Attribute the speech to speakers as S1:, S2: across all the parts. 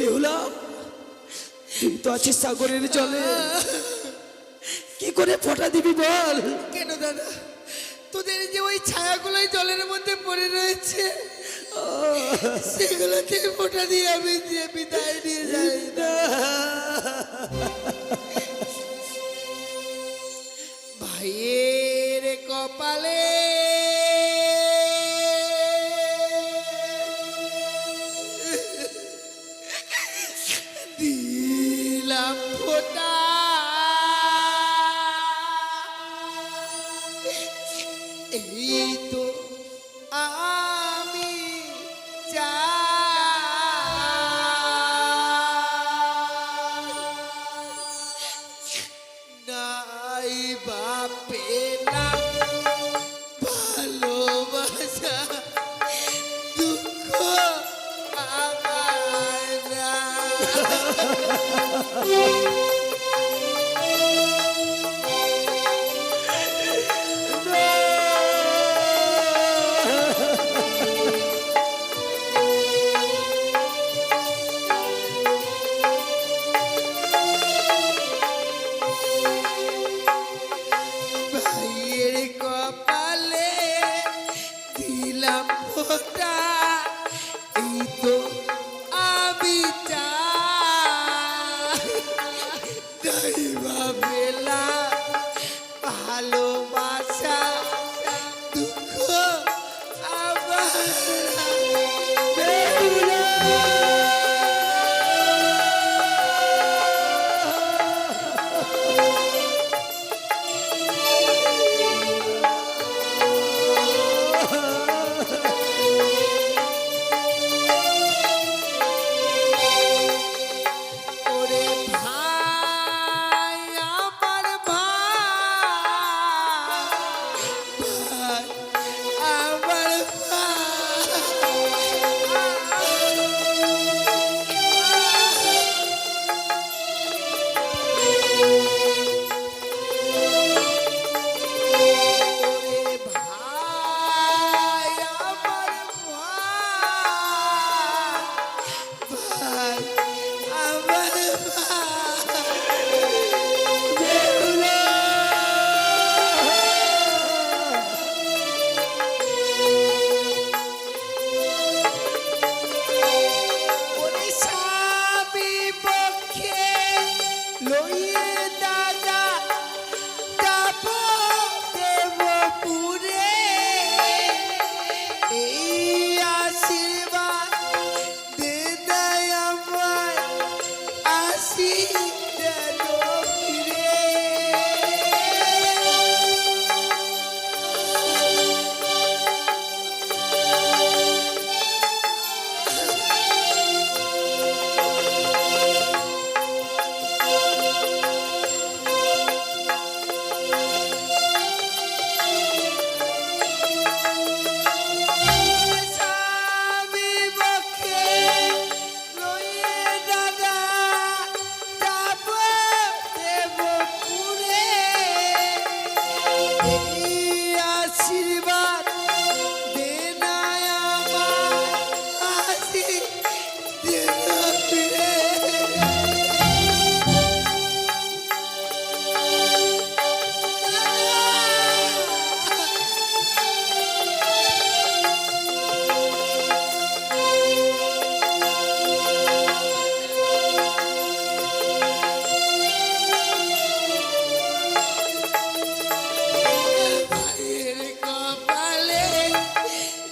S1: বেহুলা, তুই তো আছিস সাগরের জলে, কি করে ফোঁটা দিবি বল?
S2: কেন দাদা, তোদের যে ওই ছায়াগুলোই জলের মধ্যে পড়ে রয়েছে, সেগুলোতে ফোঁটা দিয়ে আমি যে বিদায় নিয়ে যাই না। ভাইয়ের কপালে দিলাম ফোঁটা, এই তো আমি নাই বাপেলাম ভালোবাসা, দুঃখ আমার না। ভাইয়ের কপালে দিলাম ফোঁটা, এই তো আমি চাই পেলাম ভালোবাসা, দুঃখ আমার। ওরে ভাই, আমার ভাই, আমার ওরে ভাই, আমার ভাই, আমার ওরে স্বামী পক্ষে লইয়ে দাদা যাব দেবপুরে, এই আশীর্বাদ দে দেয় আমায়, আসি যেন ফিরে। স্বামী পক্ষে লইয়ে দাদা যাব দেবপুরে, এই আশীর্বাদ দে না আমায়, আসি যেন ফিরে। ভাইয়ের কপালে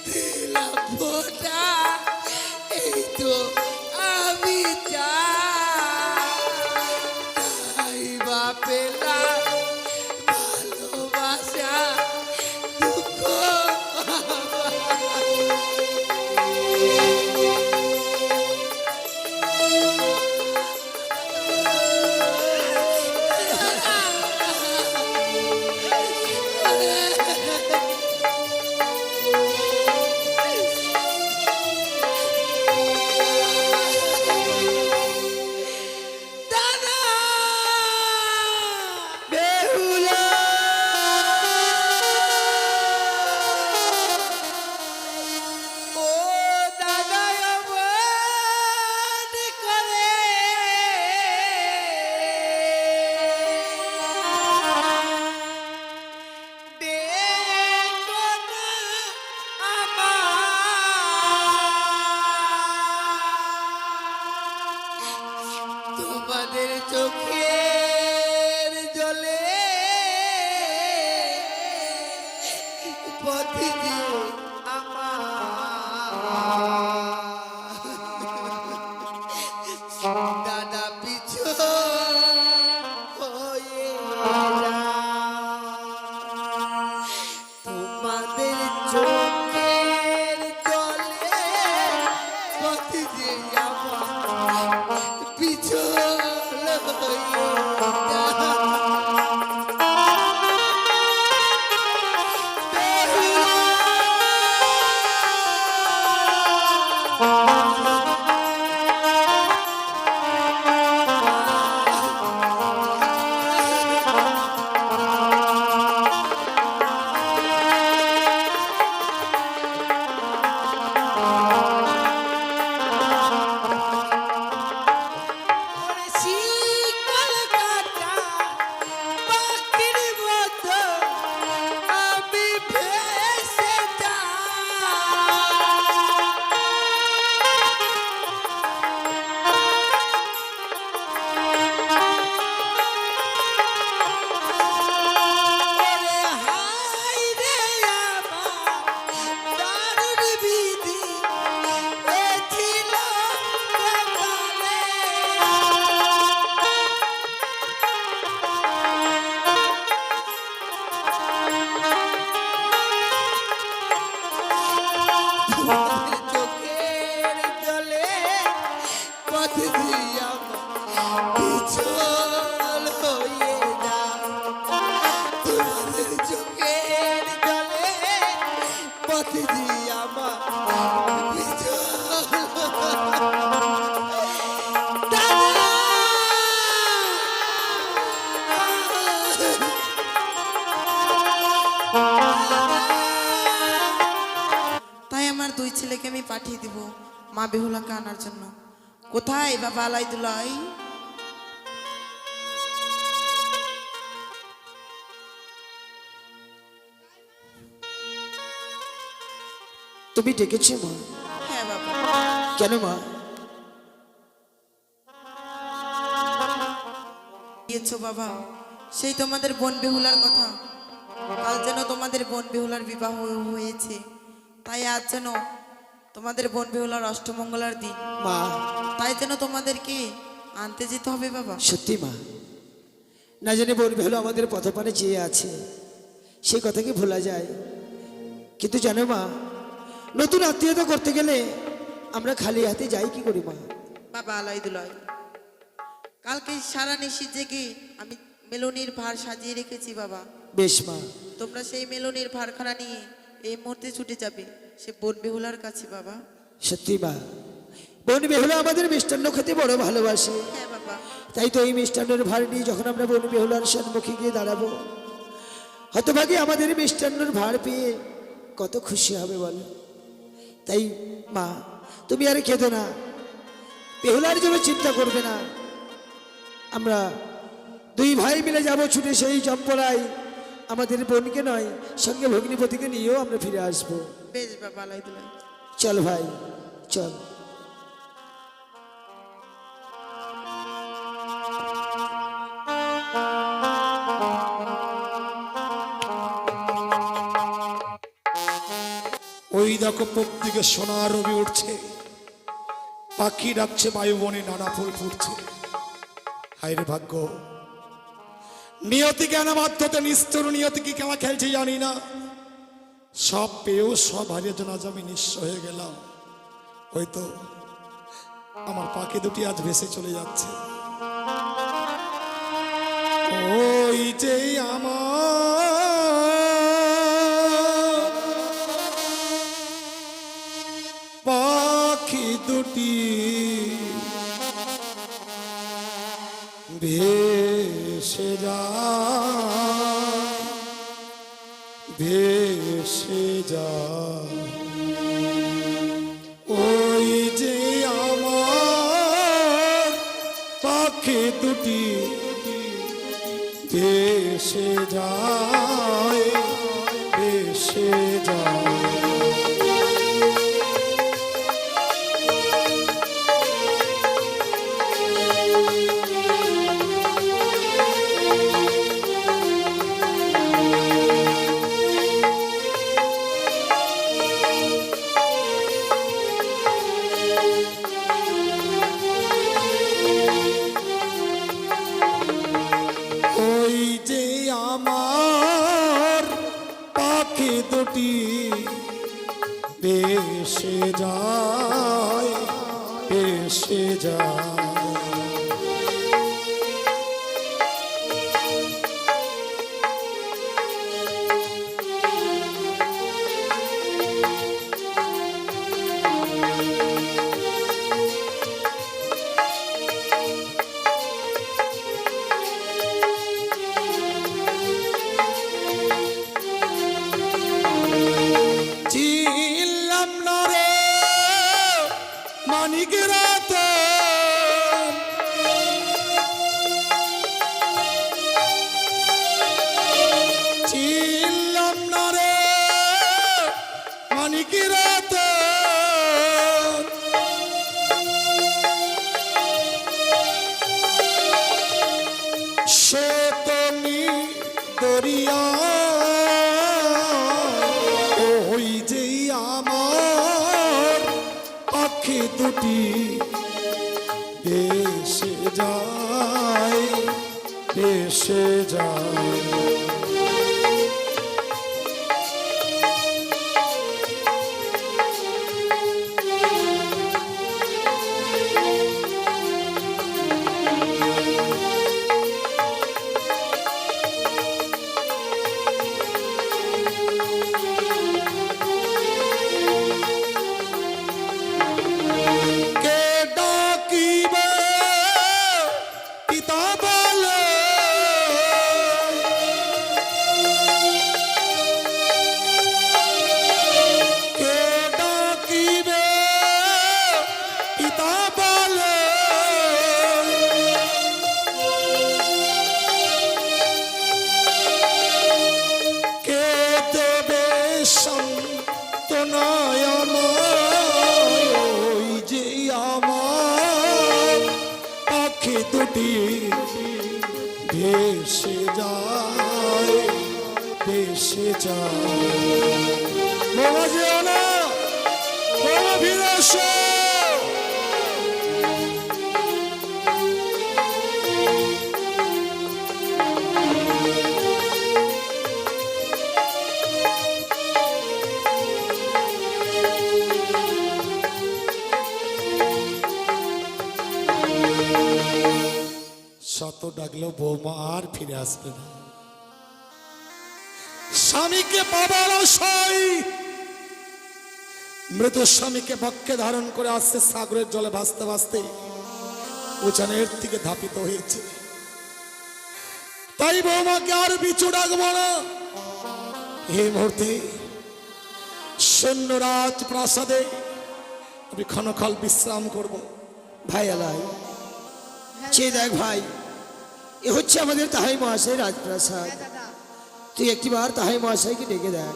S2: দিলাম ফোঁটা, এই তো আমি চাই পেলাম ভালোবাসা, দুঃখ চোখের জলে পথ দিয়ে আমার দাদা পিছু হয়ে যায়। তোমাদের চোখের জলে পথ দিয়ে আমার পিছল হয়ে যায়। শিকল কাটা পাখির মতো আমি ভেসে যাই। হাই রে আমার দারুণ বিধি এ ছিল কপালে। চোখের জলে পথ দিয়ে আমার পিছল হয়ে যায়। তোমাদের চোখের জলে পথ দিয়ে আমার পিছল
S3: তাই আমার দুই ছেলেকে আমি পাঠিয়ে দিব মা বেহুলাকে আনার জন্য। কোথায় বাবা আলাই দুলাই?
S1: তুমি ডেকেছো মা?
S3: হ্যাঁ বাবা।
S1: কেন মা?
S3: দিয়েছো বাবা, সেই তোমাদের বোন বেহুলার কথা। কাল যেন তোমাদের বোন বেহুলার বিবাহ হয়েছে, তাই আজ যেন তোমাদের বোন বেহুলার অষ্টমঙ্গলার দিন।
S1: মা
S3: তাই যেন তোমাদেরকে আনতে যেতে হবে বাবা।
S1: সত্যি মা, না জানি বলবে হলো আমাদের পথপানে চেয়ে আছে, সেই কথা কি ভোলা যায়? কিন্তু জানো মা, নতুন আত্মীয়তা করতে গেলে আমরা খালি হাতে যাই কি করি মা?
S3: বাবা আলাই দুলাই, কালকে সারা নিশি জেগে আমি মেলনির ভার সাজিয়ে রেখেছি বাবা।
S1: বেশ মা,
S3: তোমরা সেই মেলনির ভারখানা নিয়ে এই মুহূর্তে ছুটে যাবে সে বোন বেহুলার কাছে বাবা।
S1: সত্যি মা, বোন বেহুলা আমাদের মিষ্টান্ন খেতে বড় ভালোবাসে।
S3: হ্যাঁ বাবা।
S1: তাই তো এই মিষ্টান্নের ভার নিয়ে যখন আমরা বোন বেহুলার সম্মুখে গিয়ে দাঁড়াবো, হতভাগী আমাদের মিষ্টান্নের ভার পেয়ে কত খুশি হবে বলো। তাই মা, তুমি আর খেতো না, বেহুলার জন্য চিন্তা করবে না। আমরা দুই ভাই মিলে যাব ছুটে সেই চম্পলায়, আমাদের বোনকে নয় সঙ্গে ভগ্নিপতিকে নিয়েও আমরা ফিরে আসবো।
S3: বেশ বাবা আলাই দুলাই।
S1: চল ভাই চল।
S4: ওই দেখো পূব দিকে সোনার রবি উঠছে, পাখি ডাকছে, বায়ুবনে নানা ফুল ফুটছে। হায় রে ভাগ্য, নিয়তি কেন বাধ্যতে নিষ্ঠুর, নিয়তি কি খেলা খেলছে জানি না। সব পেয়েও সব হারিয়ে জন্য আজ আমি নিঃস্ব হয়ে গেলাম। হয়তো আমার পাখি দুটি আজ ভেসে চলে যাচ্ছে। ওই যে আমার পাখি দুটি ভেসে যায়, ভেসে যায়। ওই যে আমার পাখি দুটি ভেসে যায়, ভেসে যায়। দুটি ভেসে যায়, ভেসে যায়। চিনলাম না রে মানিকের রতন, চিনলাম না রে মানিকের রতন। সে তুমি দরিয়া, ওই যে আমার পাখি দুটি ভেসে যায়, ভেসে যায়। কে ডাকিবে পিতা বলে, কে ডাকিবে পিতা বলে। কে দেবে সান্ত্বনায় আমায়, ওই যে আমার পাখি দুটি ভেসে যায়, ভেসে যায়। বাবা যেও না, বাবা ফিরে এসো। শত ডাকলেও বৌমা আর ফিরে আসবে না। স্বামীকে পাবার আশায় মৃত স্বামীকে বক্ষে ধারণ করে আসছে, সাগরের জলে ভাসতে ভাসতে উচানের দিকে ধাপিত হয়েছে। তাই বৌমাকে আর পিছু ডাকবো না। এই মুহূর্তে সৈন্যরাজ প্রাসাদে আমি ক্ষণকাল বিশ্রাম করব।
S1: ভাই আলাই, চেয়ে দেখ ভাই, এ হচ্ছে আমাদের তাহাই মহাশয় রাজপ্রাসাদ। তুই একটিবার তাহাই মহাশয়কে ডেকে দেখ।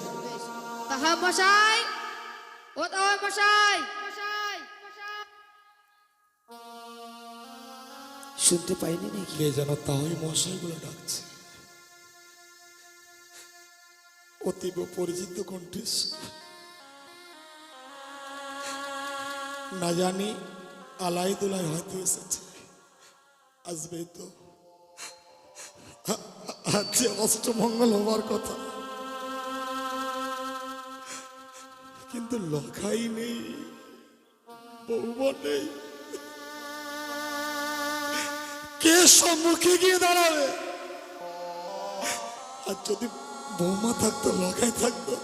S5: তাহা মশাই, ও তাহা মশাই,
S1: শুনতে পাইনি নাকি?
S4: কে যেন তাই মশাই বলে ডাকছে, অতীব পরিচিত কণ্ঠে। না জানি আলাই দুলাই হয়তো এসেছে, আসবে তো। আজ অষ্টমঙ্গল হবার কথা, কিন্তু লখাই নেই, বৌমা নেই। কে সম্মুখে গিয়ে দাঁড়াবে? আর যদি বৌমা থাকতো, লখাই থাকতো,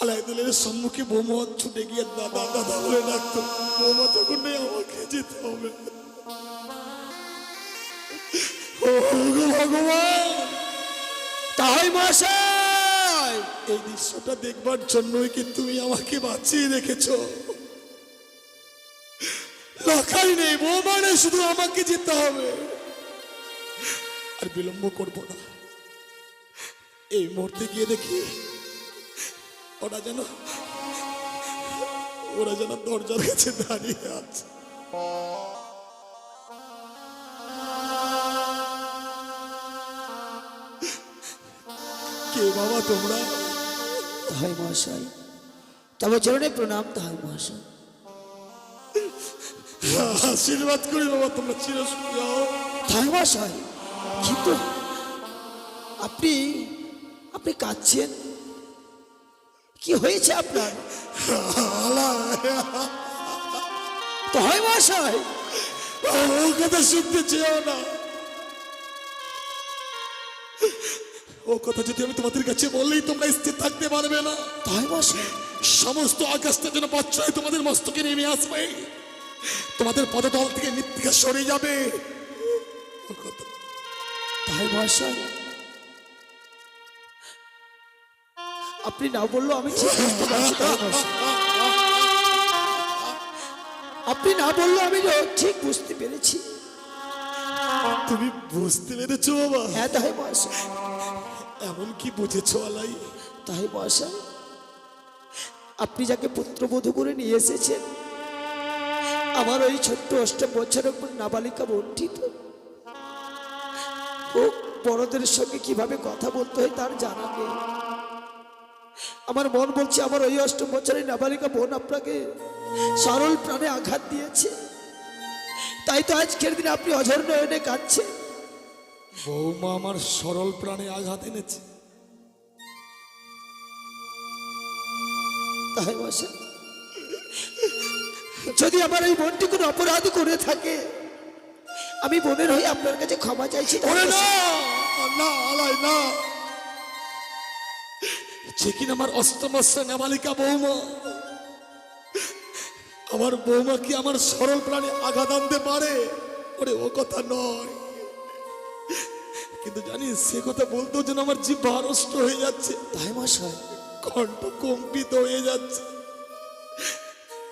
S4: আলাইদুলের সম্মুখে বৌমা ছুটে গিয়ে দাদা দাদা বলে ডাকতো। বৌমা যখন নেই, আমাকে যেতে হবে। ভগবান,
S1: তাহাই মহাশয়,
S4: এই দৃশ্যটা দেখবার জন্যই কি তুমি আমাকে বাঁচিয়ে রেখেছ? লখাই নেই, বৌমা নেই, শুধু আমাকে যেতে হবে। আর বিলম্ব করব না। এই মুহূর্তে গিয়ে দেখি ওরা যেন দরজার কাছে দাঁড়িয়ে আছে। কে বাবা তোমরা?
S1: তাহাই মহাশয়, তবে চরণে প্রণাম। তাহাই মহাশয়,
S4: আশীর্বাদ করি বাবা, তোমরা চিরসুখী হও।
S1: তাহাই মহাশয়, কিন্তু আপনি আপনি কাঁদছেন, কি হয়েছে আপনার?
S4: আলাই,
S1: তো হয় মশাই,
S4: ও কথা শুনতে চেয়েও না। ও কথা যদি আমি তোমাদের কাছে বললেই তোমরা স্থির থাকতে পারবে না।
S1: তাই মশাই,
S4: সমস্ত আকাশটা যেন বজ্রয় তোমাদের মস্তকে নেমে আসবে, তোমাদের পদতল থেকে মৃত্তিকা সরে যাবে। ও কথা
S1: তাই মশাই, আপনি না বললেও আমি ঠিক বুঝতে পারছি। তাই মশাই, আপনি না বললেও আমি ঠিক বুঝতে পেরেছি।
S4: তুমি বুঝতে পেরেছো বাবা?
S1: হ্যাঁ তাই মশাই,
S4: এমন কি বুঝেছো আলাই?
S1: তাই মশাই, আপনি যাকে পুত্রবধূ করে নিয়ে এসেছেন, আমার ওই ছোট্ট 8 বছরের নাবালিকা বোনটি তো, ও বড়দের সঙ্গে কিভাবে কথা বলতে হয় তার জানা নেই। আমার মন বলছে আমার ওই 8 বছরের নাবালিকা বোন আপনাকে সরল প্রাণে আঘাত দিয়েছে, তাই তো আজকের দিনে আপনি অঝর নয়নে কাঁদছেন।
S4: বৌমা আমার সরল প্রাণে আঘাত এনেছে?
S1: তাই মশাই, যদি আমার এই বোনটি কোনো অপরাধ করে থাকে, আমি বোনের হয়ে আপনার কাছে ক্ষমা চাইছি। তাই
S4: ওরে না,
S1: মশাই,
S4: না আলাই না, যে কিনা আমার 8 বছরের নাবালিকা বৌমা, আমার বৌমা কি আমার সরল প্রাণে আঘাত আনতে পারে? ওরে ও কথা নয়, কিন্তু জানিস সে কথা বলতেও যেন আমার জিহ্বা আড়ষ্ট হয়ে যাচ্ছে,
S1: তাই মশাই,
S4: কণ্ঠ কম্পিত হয়ে যাচ্ছে।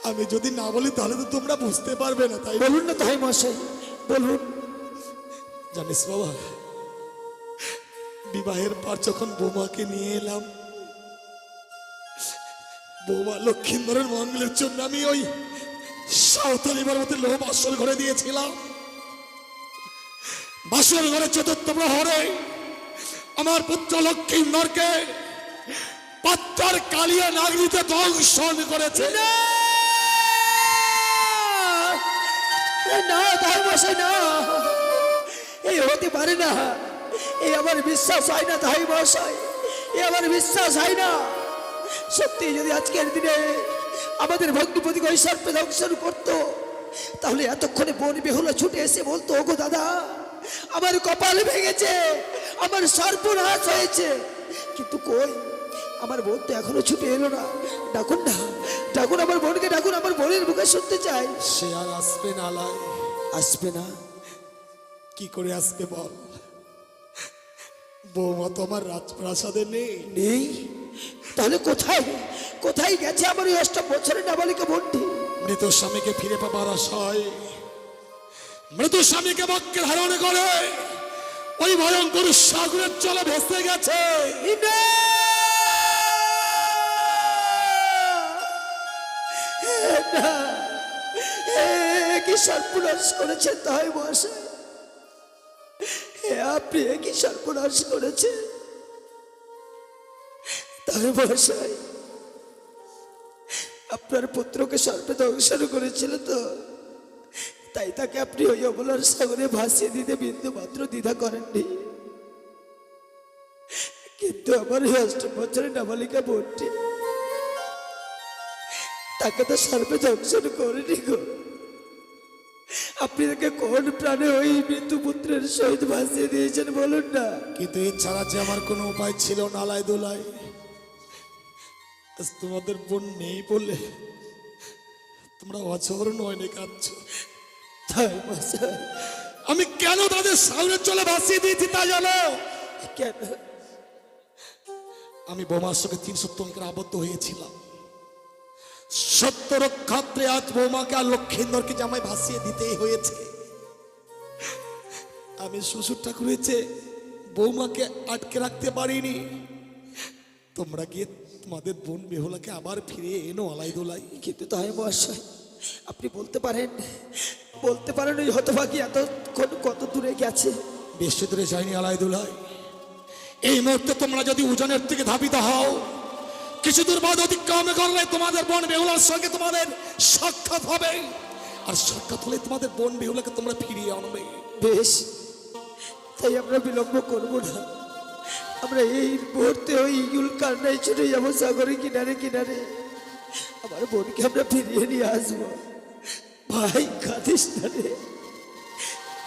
S4: আমি যদি না বলি তাহলে তো তোমরা বুঝতে পারবে না, তাই
S1: বলুন না তাই মশাই, বলুন।
S4: জানিস বাবা, বিবাহের পর যখন বৌমাকে নিয়ে এলাম, বৌমা লক্ষ্মীন্দরের মঙ্গলের জন্য আমি ওই সাঁওতালিবার মধ্যে লোহ বাসর ঘরে দিয়েছিলাম। বাসর ঘরে 4th প্রহরে আমার পুত্র লক্ষ্মীন্দরকে পাত্তার কালিয়া নাগরিতে দংশন করেছে।
S1: না তাই মশাই, না, এই হতে পারে না, এই আমার বিশ্বাস হয় না। তাই মশাই, এই আমার বিশ্বাস হয় না। সত্যি যদি আজকের দিনে আমাদের ভগ্নিপতিকে ওই সর্পে দংশন করতো, তাহলে এতক্ষণে বোন বেহুলা ছুটে এসে বলতো, ওগো দাদা, আমার কপাল ভেঙেছে, আমার সর্বনাশ হয়েছে। কিন্তু কই, আমার বোন তো এখনো ছুটে এলো না। ডাকুন না, ডাকুন আমার বোনকে, ডাকুন, আমার বোনের মুখে শুনতে চাই।
S4: সে আর আসবে না আলাই।
S1: আসবে না?
S4: কি করে আসবে বল? বৌমা তো আমার রাজপ্রাসাদে নেই।
S1: নেই? তাহলে কোথায়, কোথায় গেছে আমার ওই 8 বছরের নাবালিকা বোনটি?
S4: মৃত স্বামীকে ফিরে পাবার আশায়, মৃত স্বামীকে বাক্যে ধারণ করে ওই ভয়ঙ্কর সাগরের জলে ভেসে গেছে।
S1: কি সর্বনাশ করেছেন তাই মশাই, আপনি কি সর্বনাশ করেছেন তাই মশাই? আপনার পুত্রকে সর্পে দংশন করেছিল তো, তাই তাকে আপনি ওই অবলার সাগরে ভাসিয়ে দিতে বিন্দু মাত্র দ্বিধা করেননি। কিন্তু আমার এই 8 বছরের নাবালিকা বোনটি, তাকে তো সর্পে দংশন করেনি গো। আপনি তাকে কোন প্রাণে ওই মৃত্যু পুত্রের সহিত ভাসিয়ে দিয়েছেন বলুন না?
S4: কিন্তু এছাড়া যে আমার কোনো উপায় ছিল না আলাই দোলাই। আজ তোমাদের বোন নেই বলে তোমরা অঝর নয়নে কাঁদছো।
S1: তাই মশাই,
S4: আমি কেন তাদের সাগরের জলে ভাসিয়ে দিয়েছি তা জানো?
S1: কেন?
S4: আমি বৌমার সঙ্গে 3 সপ্তাহ আবদ্ধ হয়েছিলাম। সত্য রক্ষার্থে আজ বৌমাকে আর লক্ষ্মীন্দরকে জামাই ভাসিয়ে দিতেই হয়েছে। আমি শ্বশুর ঠাকুর হয়েছে বৌমাকে আটকে রাখতে পারিনি। তোমরা গিয়ে তোমাদের বোন বেহুলাকে আবার ফিরে এনো আলাই দোলাই।
S1: কিন্তু তাই মশাই, আপনি বলতে পারেন, বলতে পারেন ওই হতভাগী এতক্ষণ কত দূরে গেছে?
S4: বেশি দূরে যায়নি আলাই দোলাই। এই মুহূর্তে তোমরা যদি উজানের থেকে ধাবিত হও, কিছু দূর বাদ অতিক্রম করলে তোমাদের বোন বেহুলার সঙ্গে তোমাদের সাক্ষাৎ হবে, আর সাক্ষাৎ হলে তোমাদের বোন বেহুলাকে তোমরা ফিরিয়ে আনবে।
S1: বেশ, তাই আমরা বিলম্ব করবো না, আমরা এই মুহূর্তে ওই ইগুল কান্নায় ছুটে যাবো সাগরের কিনারে কিনারে, আমার বোনকে আমরা ফিরিয়ে নিয়ে আসবো। ভাই কাঁদিস না রে,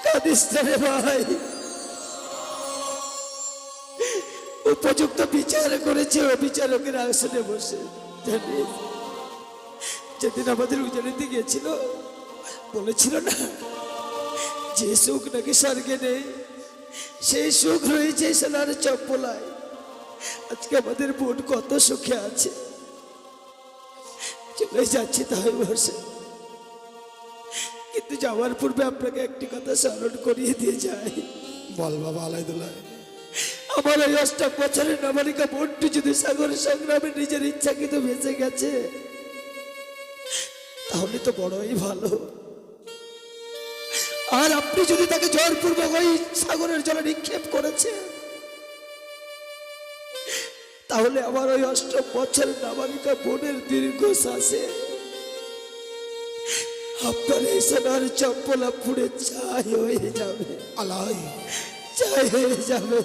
S1: কাঁদিস না রে ভাই। উপযুক্ত বিচার করেছে ও বিচারকের আসনে বসে। জানিস যেদিন আমাদের উজানিতে গিয়েছিল বলেছিল না যে সুখ নাকি স্বর্গে নেই, সেই সুখ রয়েছে সোনার চপ্পলায়। আজকে আমাদের বোন কত সুখে আছে, চলে যাচ্ছে তাই বসে। কিন্তু যাওয়ার পূর্বে আপনাকে একটি কথা স্মরণ করিয়ে দিয়ে যাই।
S4: বল বাবা আলাইদুল্লাহ।
S1: আমার ওই 8 বছরের নাবালিকা বোনটি যদি সাগর সংগ্রামে নিজের ইচ্ছাকৃত বেঁচে গেছে তাহলে তো বড়ই ভালো। আর আপনি যদি তাকে জোরপূর্বক ওই সাগরের জলে নিক্ষেপ করেছে তাহলে আমার ওই 8 বছরের নাবালিকা বোনের দীর্ঘশ্বাসে আপনার এই সোনার চপ্পলা পুড়ে ছাই হয়ে যাবে,
S4: আলাই
S1: ছাই হয়ে যাবে।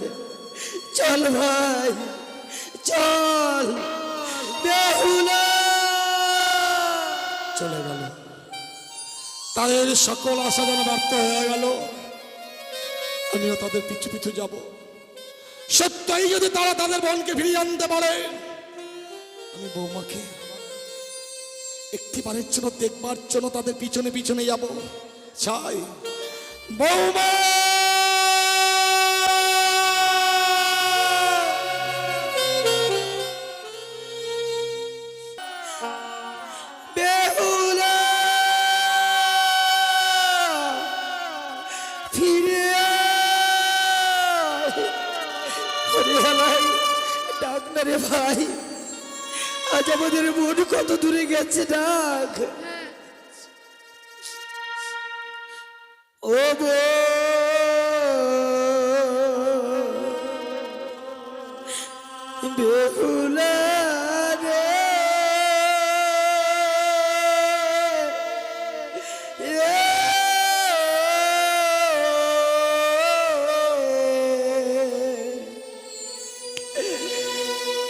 S1: চল ভাই চল, বেহুলা।
S4: চলে গেল, তাদের সকল আশা যেন ব্যর্থ হয়ে গেল। আমিও তাদের পিছু পিছু যাব। সত্যই যদি তারা তাদের বোনকে ফিরিয়ে আনতে পারে, আমি বৌমাকে একটিবারের জন্য দেখবার জন্য তাদের পিছনে পিছনে যাব। চাই বৌমা,
S1: বেহুলা ফিরে আয়। ওরে ভাই ডাক না রে ভাই, আজ আমাদের বোন কত দূরে গেছে, ডাক। ও বেহুলা রে,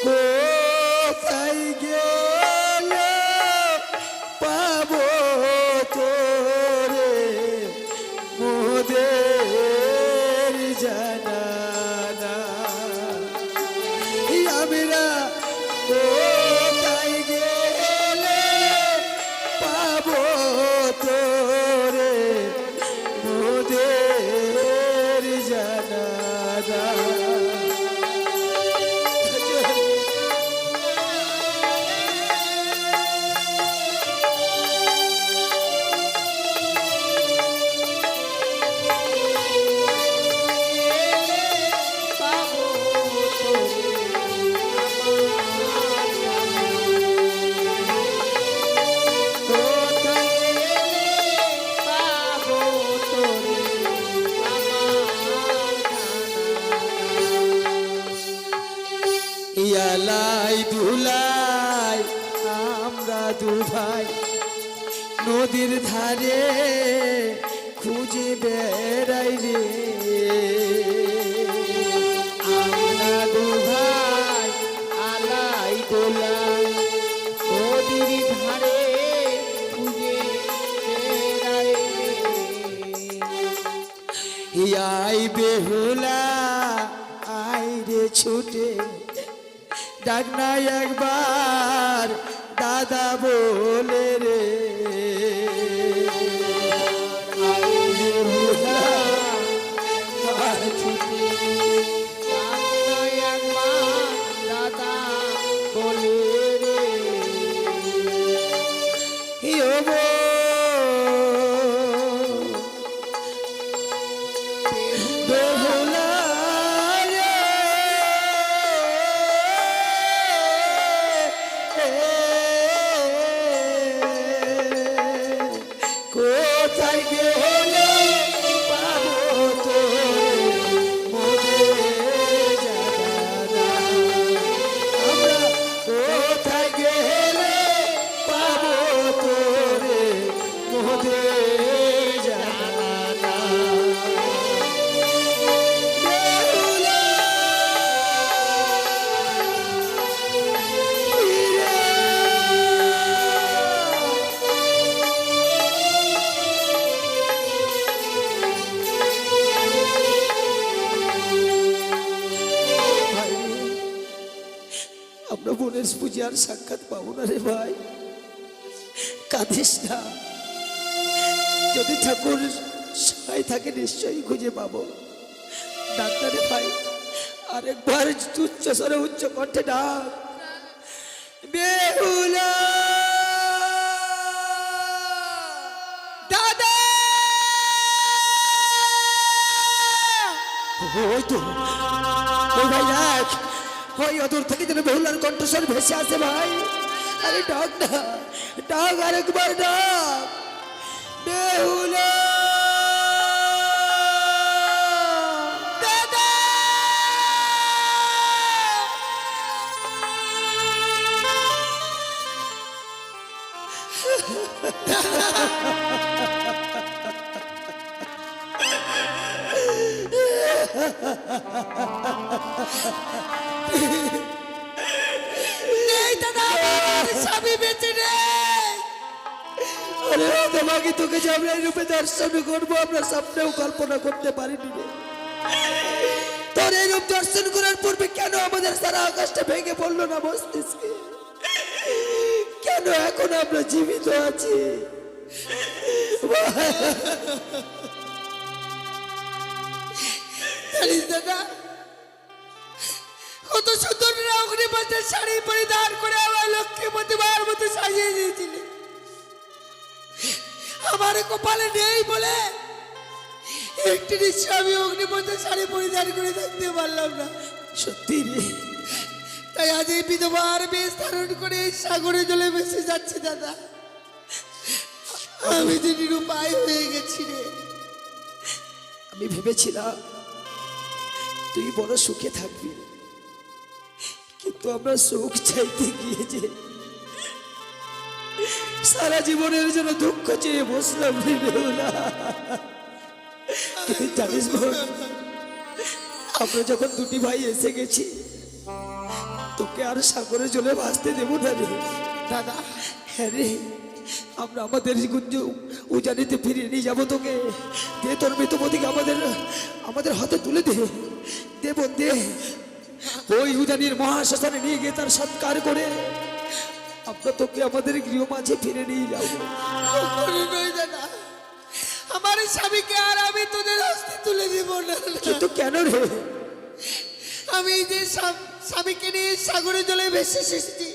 S1: কোথায় গেলে পাবো তোরে মোদের জানানা। আমরা কোথায় গেলে পাবো তোরে মোদের জানানা। ইয়ালাই দুলাই আমরা দু ভাই নদীর ধারে খুঁজে বেড়াই রে। আমরা দু ভাই আলাই দোলাই নদীর ধারে খুঁজে বেড়াই রে। আই বেহুলা আই রে ছুটে, ডাক না একবার দাদা বলে রে। আই বেহুলা আই ছুটে, ডাক না একবার দাদা বলে রে। ও গো বেহুলা রে, কোথায় গেলে পাবো তোরে মোদের জানানা। আমরা কোথায় গেলে পাবো তোরে মোদের জানানা। বেহুলা গণেশ পূজার সাক্ষাৎ পাবো না রে ভাই, কাঁদিস না। যদি ঠাকুর সহায় থাকে নিশ্চয়ই খুঁজে পাবো। ডাক্তারে ভাই আরেকবার উচ্চ স্বরে উচ্চ কণ্ঠে ডাক, বেহুলা
S2: দাদা!
S1: ওই তো, ওই ভাই দেখ, ওই অদূর থেকে যেন বেহুলার কণ্ঠস্বর ভেসে আসে ভাই। আরে ডাক না, ডাক আরেকবার ডাক, বেহুলা
S2: দাদা! নেই দাদা, আমার স্বামী বেঁচে নেই।
S1: আরে তোমাকে তোকে যে আমরা এই রূপে দর্শন করবো আমরা স্বপ্নেও কল্পনা করতে পারিনি রে। তোর এই রূপ দর্শন করার পূর্বে কেন আমাদের সারা আকাশটা ভেঙে পড়লো না মস্তিষ্কে? কেন এখন আমরা জীবিত আছি?
S2: জানিস দাদা, কত সুন্দর অগ্নিপথের শাড়ি পরিধান করে আমার লক্ষ্মীপতি মায়ের মতো সাজিয়ে দিয়েছিলেন। আমার কপালে নেই বলে একটি নিশ্চয় আমি অগ্নিপথের শাড়ি পরিধান করে থাকতে পারলাম না।
S1: সত্যি রে,
S2: তাই আজ এই বিধবার বেশ ধারণ করে এই সাগরে জলে ভেসে যাচ্ছি দাদা। আমি যে নিরুপায় হয়ে গেছি রে।
S1: আমি ভেবেছিলাম তুই বড় সুখে থাকবি, কিন্তু আমরা সুখ চাইতে গিয়ে যে সারা জীবনের জন্য দুঃখ চেয়ে বসলাম রে বেহুলা। কিন্তু জানিস বোন, আমরা যখন দুটি ভাই এসে গেছি তোকে আর সাগরে জলে ভাসতে দেবো না রে
S2: দাদা,
S1: হ্যাঁ রে, আমরা আমাদের গুঞ্জ উজানিতে ফিরিয়ে নিয়ে যাবো তোকে। দে তোর মৃতপতিকে আমাদের হাতে তুলে দে, দে বোন দে। ওই উজানির মহাশ্মশানে নিয়ে গিয়ে তার সৎকার করে আমরা তোকে আমাদের গৃহ মাঝে ফিরে নিয়ে যাবো।
S2: কখনো নয় দাদা, আমার স্বামীকে আর আমি তোদের হস্তে তুলে দিব না।
S1: কিন্তু কেন রে?
S2: আমি যে স্বামীকে নিয়ে সাগরে জলে ভেসে এসেছি,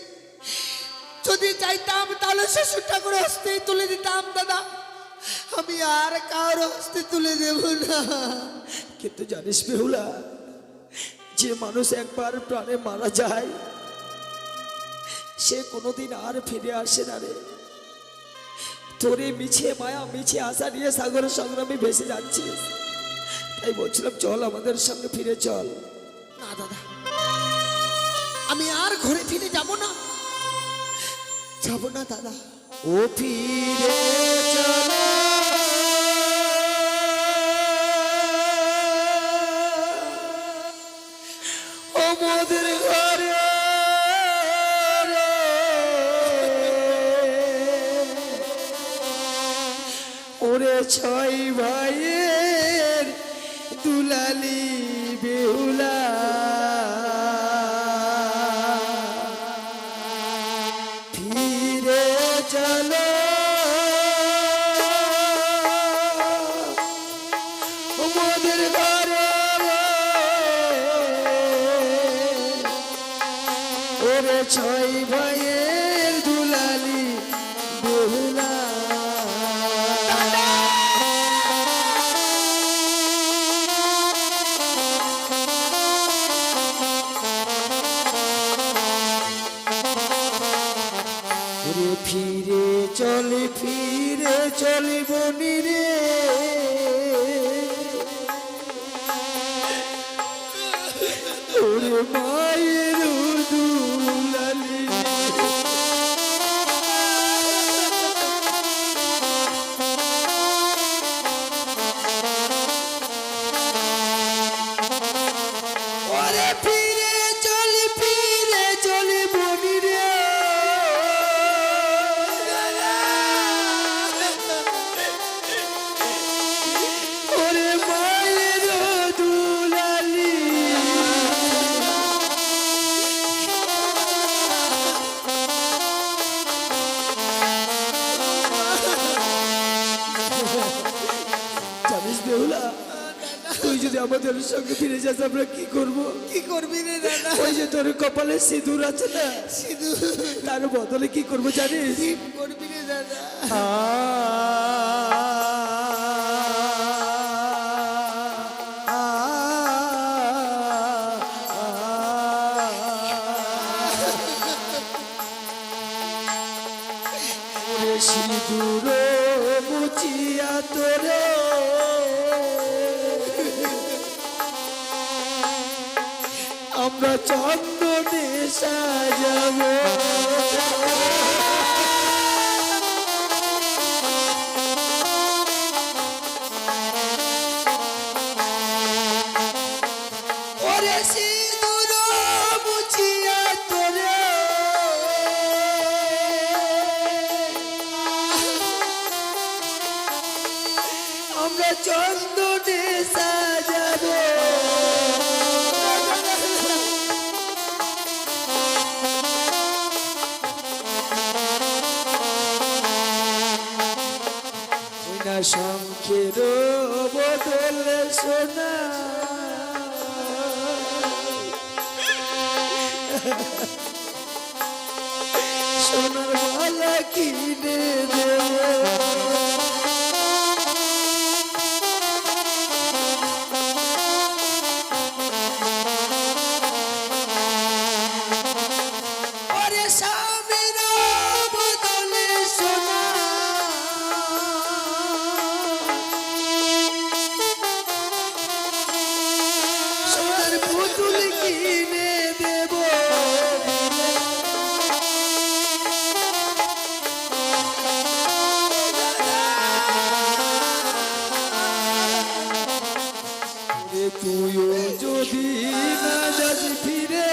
S2: যদি চাইতাম তাহলে শ্বশুর ঠাকুর হস্তে তুলে দিতাম দাদা। আমি আর কারোর হস্তে তুলে দেব না।
S1: কিন্তু জানিস বেহুলা, যে মানুষ একবার প্রাণে মারা যায় সে কোনোদিন আর ফিরে আসে না রে। তোরে মিছে মায়া মিছে আশা নিয়ে সাগরের সংগ্রামে ভেসে যাচ্ছিস, তাই বলছিলাম চল আমাদের সঙ্গে ফিরে চল।
S2: না দাদা, আমি আর ঘরে ফিরে যাব না, যাব না দাদা।
S1: ও ফিরে চলো ও মোদের ঘরে ওরে ছয় ভাইয়ের দুলালি বেহুলা। ফিরে চলো মোদের ঘরে ওরে ছয় ভাইয়ের দুলালি বেহুলা। ওরে ফিরে চলি বনি রে, ওরে মায়ের দুলালি তুই যদি আমাদের সঙ্গে ফিরে যাস আমরা কি করব?
S2: কি করবি রে দাদা?
S1: ওই যে তোর কপালে সিঁদুর আছে না,
S2: সিঁদুর
S1: তার বদলে কি করবো জানিস?
S2: কি করবি রে দাদা?
S1: সিঁদুর মুচিয়া তোরে আমরা চন্দনে সাজাবো। ওরে সিঁদুর মুছিয়া তোরে আমরা চন্দনে সাজাবো। সোনা শঙ্খের বদলে সোনা সোনার মালা কিনে দেবো। ওরে স্বামীর বদলে সোনা সোনার পুতুল কিনে দেবো। ওরে তুইও যদি না যাস ফিরে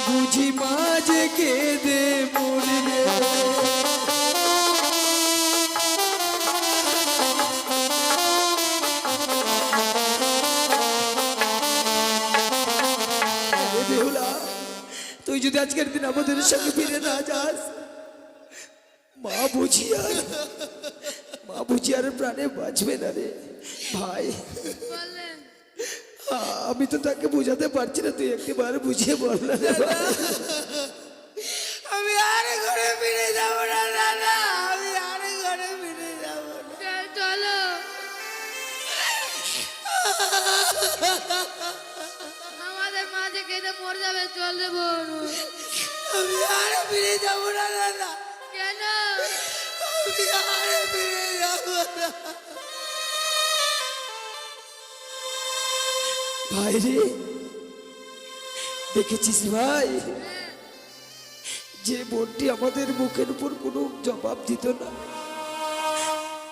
S1: বুঝি মাঝে কেঁদে মরবে। আরে বেহুলা, তুই যদি আজকের দিন আমাদের সঙ্গে ফিরে না যাস মা বুঝি আর প্রাণে বাঁচবে না রে ভাই।
S5: বললেন
S1: আমি তো তাকে বোঝাতে পারছি না, তুই একটিবার বুঝিয়ে বল না রে ভাই।
S2: আমি আর ঘরে ফিরে যাব না দাদা, আমি আর ঘরে ফিরে যাব না।
S5: চলো আমাদের মাঝে কেঁদে মরে যাবে, চল রে বোন।
S2: আমি আর ফিরে যাব না দাদা,
S5: কেন?
S2: আমি আর ফিরে যাব না।
S1: ভাই রে, দেখেছিস ভাই, যে বোনটি আমাদের মুখের উপর কোনো জবাব দিত না,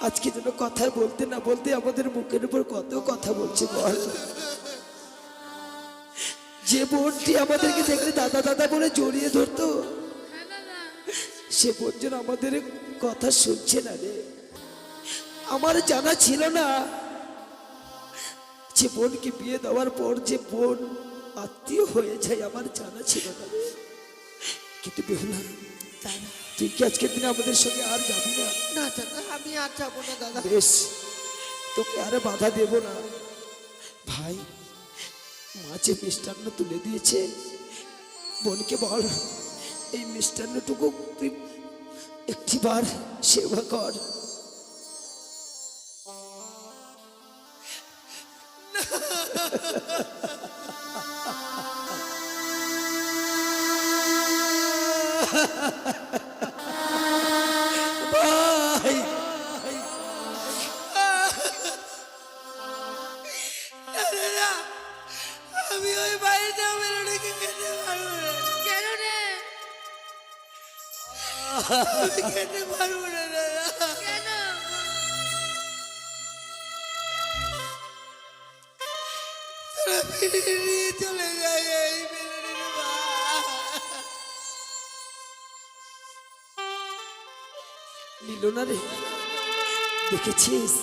S1: আজকে যেন কথা বলতে না বলতে আমাদের মুখের উপর কত কথা বলছে বল। যে বোনটি আমাদেরকে দেখলে দাদা দাদা বলে জড়িয়ে ধরতো,
S5: হ্যাঁ দাদা,
S1: সে বোন যেন আমাদের কথা শুনছে না রে। আমার জানা ছিল না যে বোনকে বিয়ে দেওয়ার পর যে বোন আত্মীয় হয়ে যায়, আমার জানা ছিল না রে। কিন্তু বেহুলা, তুই কি আজকের দিনে আমাদের সঙ্গে আর যাবি না?
S2: না দাদা, আমি আর যাব না দাদা।
S1: বেশ, তোকে আর বাধা দেব না ভাই। মাঝে মিষ্টান্ন তুলে দিয়েছে, বোনকে বল এই মিষ্টান্নটুকু তুই একটিবার সেবা কর। ভাই,
S2: দাদা, আমি ওই বাড়িতে মেলোডিকে খেতে পারবো না।
S5: কেন রে?
S2: আমি খেতে পারবো না দাদা।
S5: কেন?
S2: তোরা ফিরে নিয়ে চলে যায় এই মেলোডির মা।
S1: নিল না রে, দেখেছিস?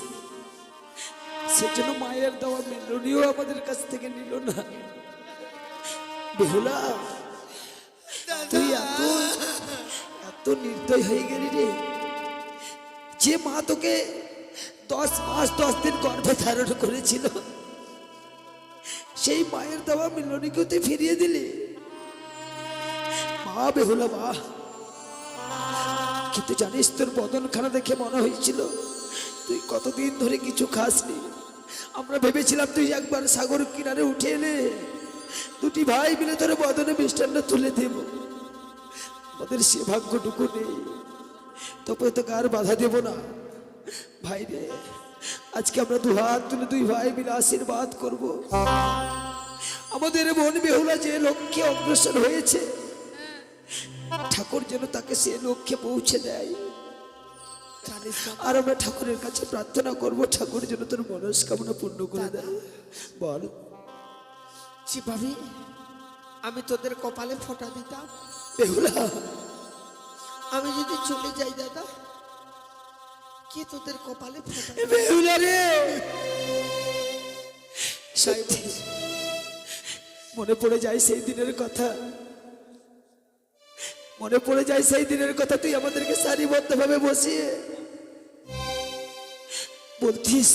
S1: সেজন্য মায়ের দেওয়া মেলনিও আমাদের কাছ থেকে নিল না। বেহুলা, তুই এত নির্দয় হয়ে গেলি রে। যে মা তোকে 10 মাস 10 দিন গর্ভে ধারণ করেছিল, সেই মায়ের দেওয়া মিলনীকে তুই ফিরিয়ে দিলি। মা বেহুলা মা, কিন্তু জানিস তোর বদনখানা দেখে মনে হয়েছিল তুই কতদিন ধরে কিছু খাসনি। আমরা ভেবেছিলাম তুই একবার সাগর কিনারে উঠে এলে দুটি ভাই মিলে তোর বদনে মিষ্টান্ন তুলে দেব। আমাদের সে ভাগ্যটুকু নেই, তবে তোকে আর বাধা দেব না। ভাই রে, আজকে আমরা দু হাত তুলে দুই ভাই মিলে আশীর্বাদ করব। আমাদের বোন বেহুলা যে লক্ষ্যে অগ্রসর হয়েছে, ঠাকুর যেন তাকে সে লক্ষ্যে পৌঁছে দেয়। আর আমরা ঠাকুরের কাছে প্রার্থনা করব, ঠাকুর যেন তোর মনস্কামনা পূর্ণ করে দেয়। বল
S2: ভাবি, আমি তোদের কপালে ফোঁটা দিতাম।
S1: বেহুলা,
S2: আমি যদি চলে যাই দাদা, কে তোদের কপালে ফোঁটা দিবে?
S1: বেহুলা রে, সত্যি মনে পড়ে যায় সেই দিনের কথা, মনে পড়ে যায় সেই দিনের কথা। তুই আমাদেরকে সারিবদ্ধভাবে বসিয়ে বলতিস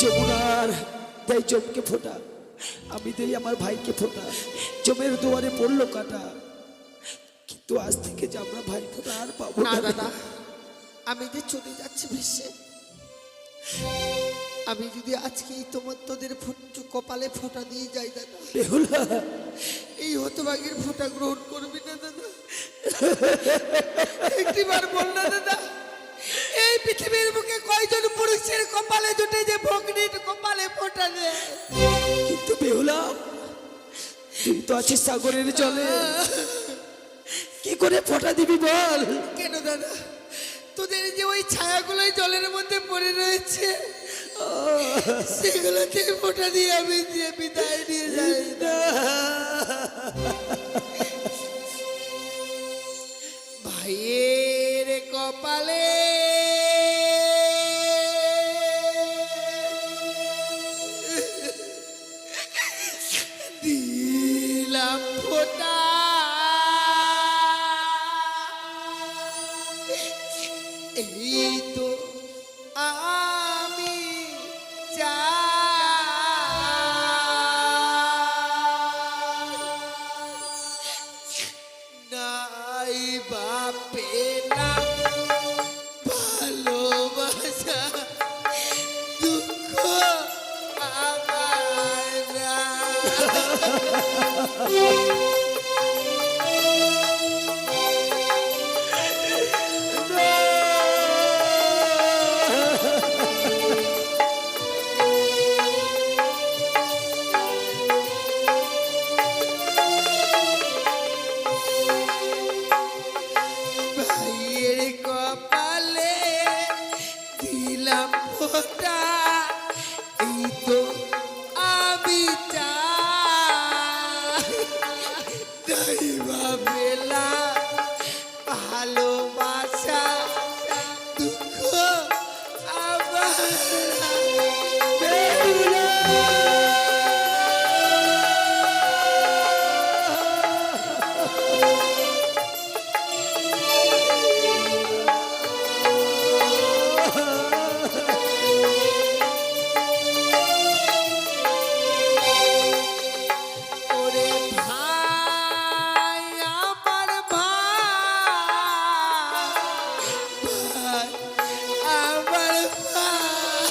S1: যমুনার দেয় জমকে ফোঁটা, আমি দেই আমার ভাইকে ফোঁটা, জমের দুয়ারে পড়লো কাটা। কিন্তু আজ থেকে যে আমরা ভাই ফোঁটা আর পাবো
S2: না
S1: না
S2: দাদা, আমি যে চলে যাচ্ছি ভেসে, আমি যদি আজকেই তোদের কপালে ফোঁটা দিয়ে যাই দাদা,
S1: বেহুলা,
S2: এই হতভাগের ফোঁটা গ্রহণ করবি না দাদা? একটিবার বল না দাদা, এই পৃথিবীর বুকে কয়জন পুরুষের কপালে জুটে যে ভগ্নীর কপালে ফোঁটা দেয়?
S1: কিন্তু বেহুলা, তুই তো আছিস সাগরের জলে, কি করে ফোঁটা দিবি বল?
S2: কেন দাদা, তোদের যে ওই ছায়াগুলোই জলের মধ্যে পড়ে রয়েছে, সেগুলোকে ফোঁটা দিয়ে আমি যে বিদায় নিয়ে যাই না। ভাইয়ের কপালে দিলাম ফোঁটা, এই তো আমি নাই বাপেলাম ভালোবাসা, দুঃখ আমার ভাইয়ের কপালে দিলাম ফোঁটা, এই তো আমি চাই ভাবেলাম ভালোবাসা, দুঃখ আমার। ওরে ভাই, আমার ভাই, আমার ভাই,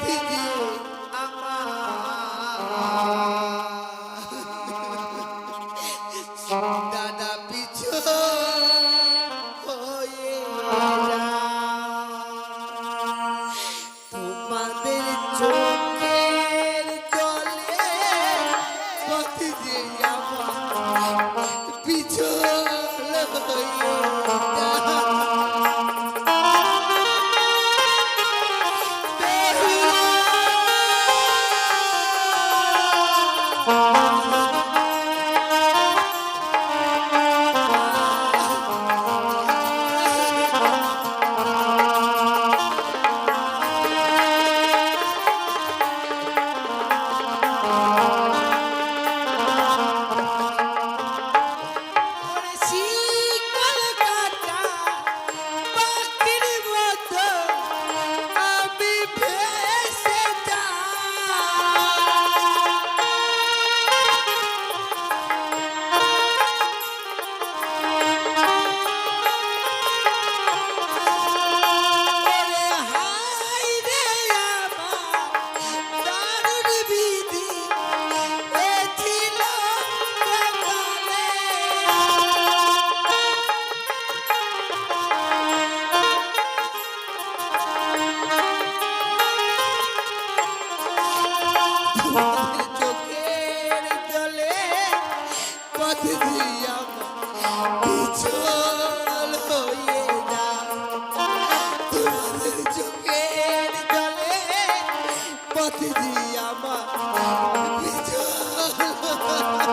S2: পথে দিয়ে আমার দাদা পিছু হয়ে তোমাদের চোখের জলে পথে দিয়ে আমার পিছু চোখের জলে পথ দিয়ে পিছল হয়ে যা তোমাদের চোখের জলে পথ দিয়ে আমার পিছল